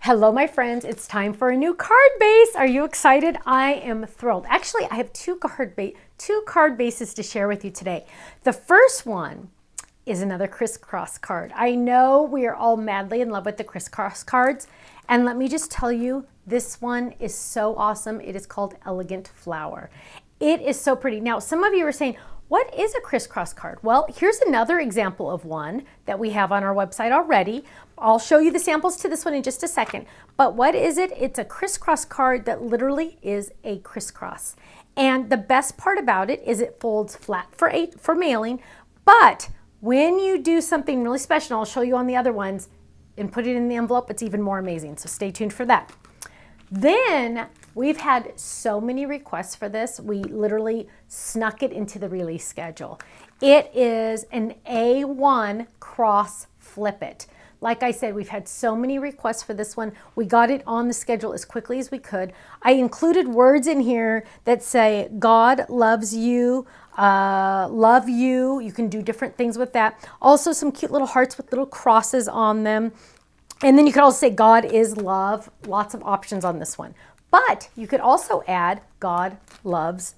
Hello, my friends. It's time for a new card base. Are you excited? I am thrilled. Actually, I have two card bases to share with you today. The first one is another Crisscross card. I know we are all madly in love with the Crisscross cards. And let me just tell you, this one is so awesome. It is called Elegant Flower. It is so pretty. Now, some of you are saying, what is a Crisscross card? Well, here's another example of one that we have on our website already. I'll show you the samples to this one in just a second. But what is it? It's a Crisscross card that literally is a crisscross. And the best part about it is it folds flat for mailing. But when you do something really special, I'll show you on the other ones, and put it in the envelope, it's even more amazing. So stay tuned for that. Then we've had so many requests for this. We literally snuck it into the release schedule. It is an A1 cross flip it. Like I said, we've had so many requests for this one. We got it on the schedule as quickly as we could. I included words in here that say, God loves you, love you. You can do different things with that. Also some cute little hearts with little crosses on them. And then you could also say God is love. Lots of options on this one. But you could also add God bless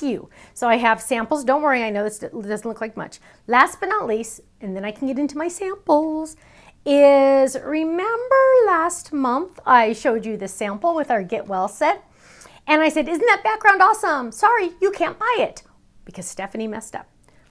you. So I have samples. Don't worry, I know this doesn't look like much. Last but not least, and then I can get into my samples, is remember last month I showed you the sample with our Get Well set? And I said, isn't that background awesome? Sorry, you can't buy it because Stephanie messed up.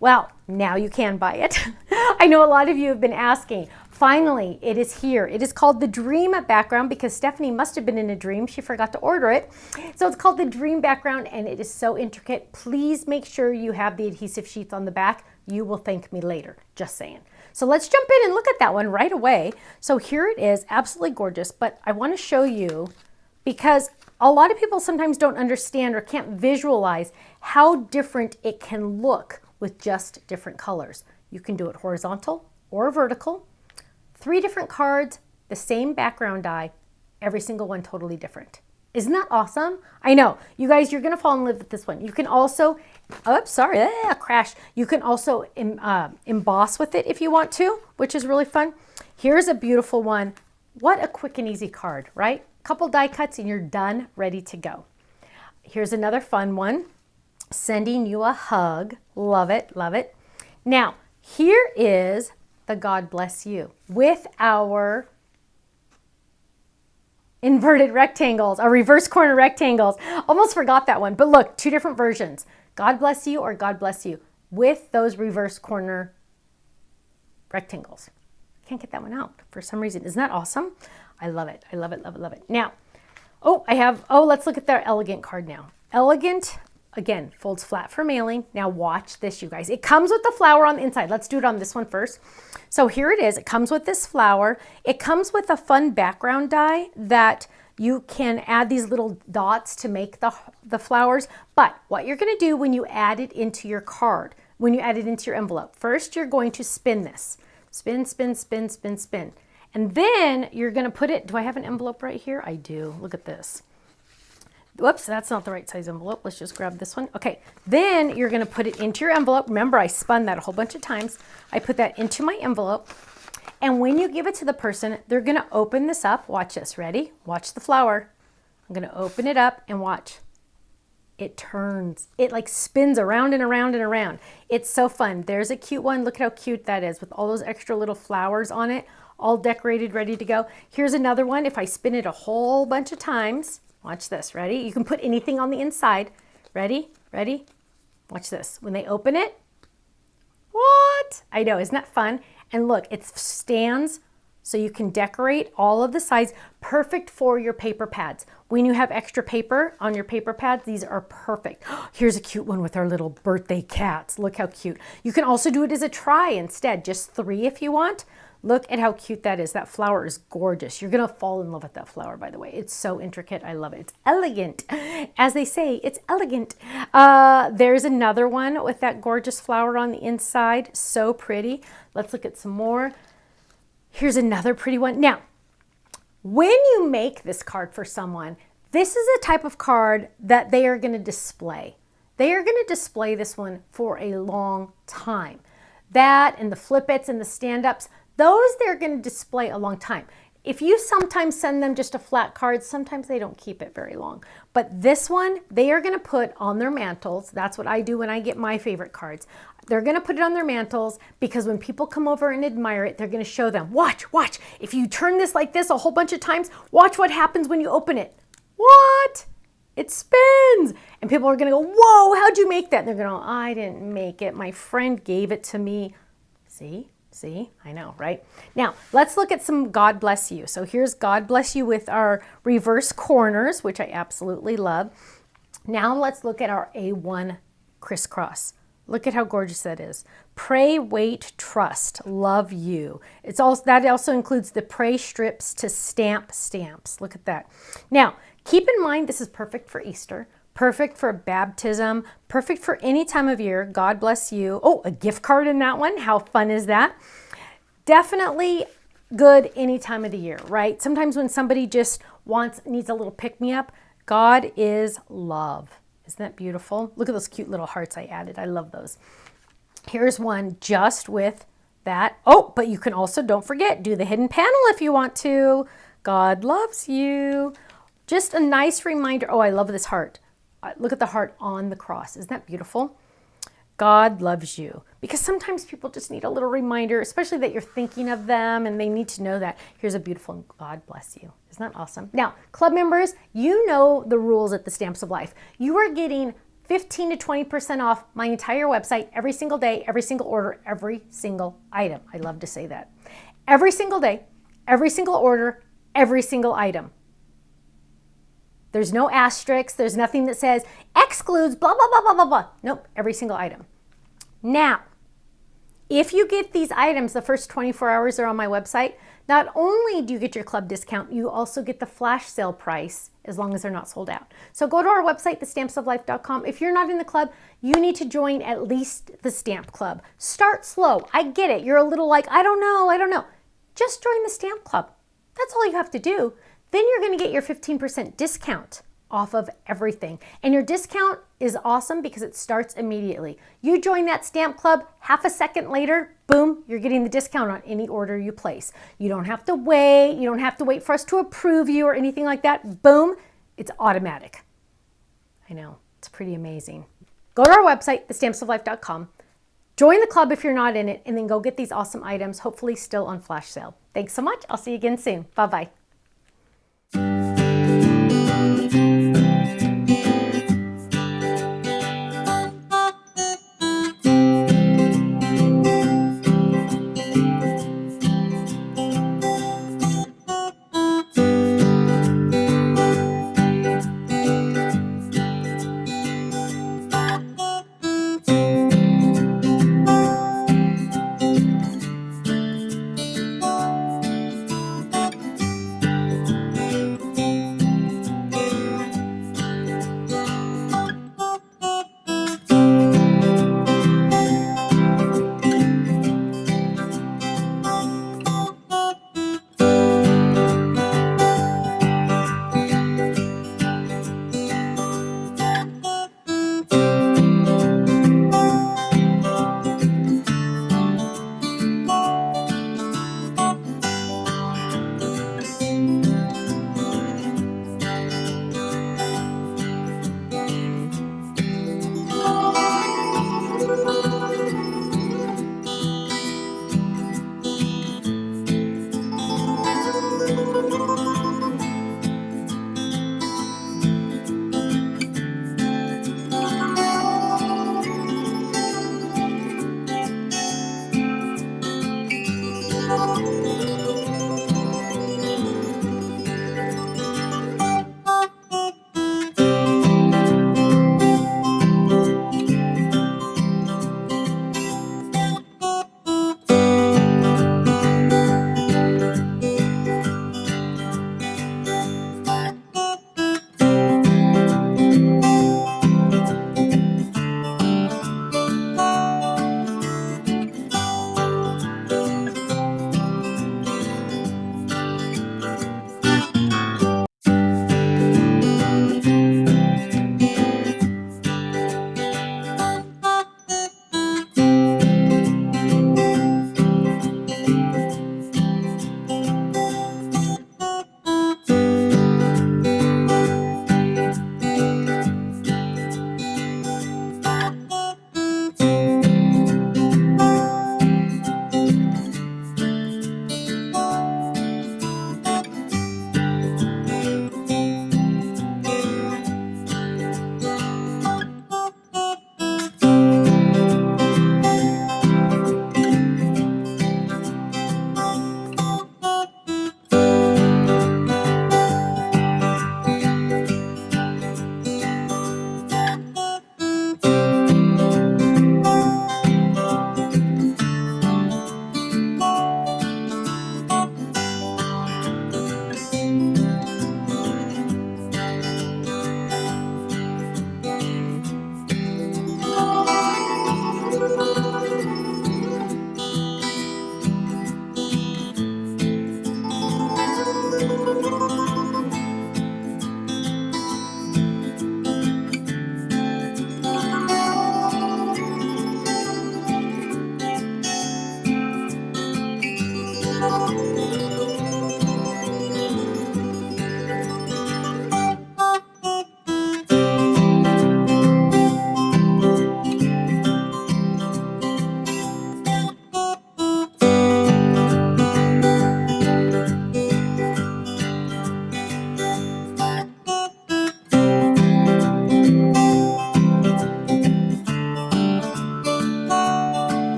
Well, now you can buy it. I know a lot of you have been asking. Finally, it is here. It is called the Dream background because Stephanie must have been in a dream. She forgot to order it. So it's called the Dream background and it is so intricate. Please make sure you have the adhesive sheets on the back. You will thank me later, just saying. So let's jump in and look at that one right away. So here it is, absolutely gorgeous, but I want to show you because a lot of people sometimes don't understand or can't visualize how different it can look with just different colors. You can do it horizontal or vertical. 3 different cards, the same background die, every single one totally different. Isn't that awesome? I know. You guys, you're going to fall in love with this one. You can also, crash. You can also emboss with it if you want to, which is really fun. Here's a beautiful one. What a quick and easy card, right? Couple die cuts and you're done, ready to go. Here's another fun one. Sending you a hug. Love it, love it. Now, here is the God bless you with our inverted rectangles, our reverse corner rectangles. Almost forgot that one, but look, 2 different versions. God bless you or God bless you with those reverse corner rectangles. Can't get that one out for some reason. Isn't that awesome? I love it. I love it, love it, love it. Now, let's look at their Elegant card now. Elegant, again, folds flat for mailing. Now watch this, you guys. It comes with the flower on the inside. Let's do it on this one first. So here it is. It comes with this flower. It comes with a fun background die that you can add these little dots to make the flowers. But what you're going to do when you add it into your card, when you add it into your envelope, first you're going to spin this. Spin, spin, spin, spin, spin. And then you're going to put it, do I have an envelope right here? I do. Look at this. Whoops, that's not the right size envelope. Let's just grab this one. Okay, then you're going to put it into your envelope. Remember, I spun that a whole bunch of times. I put that into my envelope. And when you give it to the person, they're going to open this up. Watch this. Ready? Watch the flower. I'm going to open it up and watch. It turns. It like spins around and around and around. It's so fun. There's a cute one. Look at how cute that is with all those extra little flowers on it, all decorated, ready to go. Here's another one. If I spin it a whole bunch of times, watch this. Ready? You can put anything on the inside. Ready? Ready? Watch this. When they open it, what? I know, isn't that fun? And look, it stands so you can decorate all of the sides. Perfect for your paper pads. When you have extra paper on your paper pads, these are perfect. Here's a cute one with our little birthday cats. Look how cute. You can also do it as a try instead, just 3 if you want. Look at how cute that is. That flower is gorgeous. You're going to fall in love with that flower, by the way. It's so intricate. I love it. It's elegant. As they say, it's elegant. There's another one with that gorgeous flower on the inside. So pretty. Let's look at some more. Here's another pretty one. Now, when you make this card for someone, this is a type of card that they are going to display. They are going to display this one for a long time. That and the flip-its and the stand-ups, Those they're going to display a long time. If you sometimes send them just a flat card, sometimes they don't keep it very long. But this one, they are going to put on their mantles. That's what I do when I get my favorite cards. They're going to put it on their mantles because when people come over and admire it, they're going to show them, watch, watch. If you turn this like this a whole bunch of times, watch what happens when you open it. What? It spins. And people are going to go, whoa, how'd you make that? And they're going to go, I didn't make it. My friend gave it to me. See? See, I know, right? Now, let's look at some God Bless You. So here's God Bless You with our reverse corners, which I absolutely love. Now let's look at our A1 crisscross. Look at how gorgeous that is. Pray, wait, trust, love you. It's also, that also includes the pray strips to stamp stamps. Look at that. Now, keep in mind this is perfect for Easter. Perfect for baptism, perfect for any time of year. God bless you. Oh, a gift card in that one. How fun is that? Definitely good any time of the year, right? Sometimes when somebody just needs a little pick-me-up, God is love. Isn't that beautiful? Look at those cute little hearts I added. I love those. Here's one just with that. Oh, but you can also, don't forget, do the hidden panel if you want to. God loves you. Just a nice reminder. Oh, I love this heart. Look at the heart on the cross. Isn't that beautiful? God loves you. Because sometimes people just need a little reminder, especially that you're thinking of them and they need to know that. Here's a beautiful God bless you. Isn't that awesome? Now, club members, you know the rules at the Stamps of Life. You are getting 15 to 20% off my entire website every single day, every single order, every single item. I love to say that. Every single day, every single order, every single item. There's no asterisks. There's nothing that says excludes blah, blah, blah, blah, blah, blah. Nope, every single item. Now, if you get these items the first 24 hours they're on my website, not only do you get your club discount, you also get the flash sale price as long as they're not sold out. So go to our website, thestampsoflife.com. If you're not in the club, you need to join at least the Stamp Club. Start slow. I get it. You're a little like, I don't know. Just join the Stamp Club. That's all you have to do. Then you're going to get your 15% discount off of everything. And your discount is awesome because it starts immediately. You join that Stamp Club, half a second later, boom, you're getting the discount on any order you place. You don't have to wait. You don't have to wait for us to approve you or anything like that. Boom, it's automatic. I know, it's pretty amazing. Go to our website, thestampsoflife.com. Join the club if you're not in it, and then go get these awesome items, hopefully still on flash sale. Thanks so much. I'll see you again soon. Bye-bye.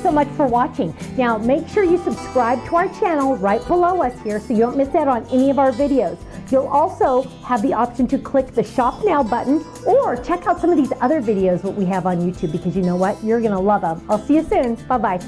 so much for watching. Now, make sure you subscribe to our channel right below us here so you don't miss out on any of our videos. You'll also have the option to click the Shop Now button or check out some of these other videos that we have on YouTube, because you know what? You're going to love them. I'll see you soon. Bye-bye.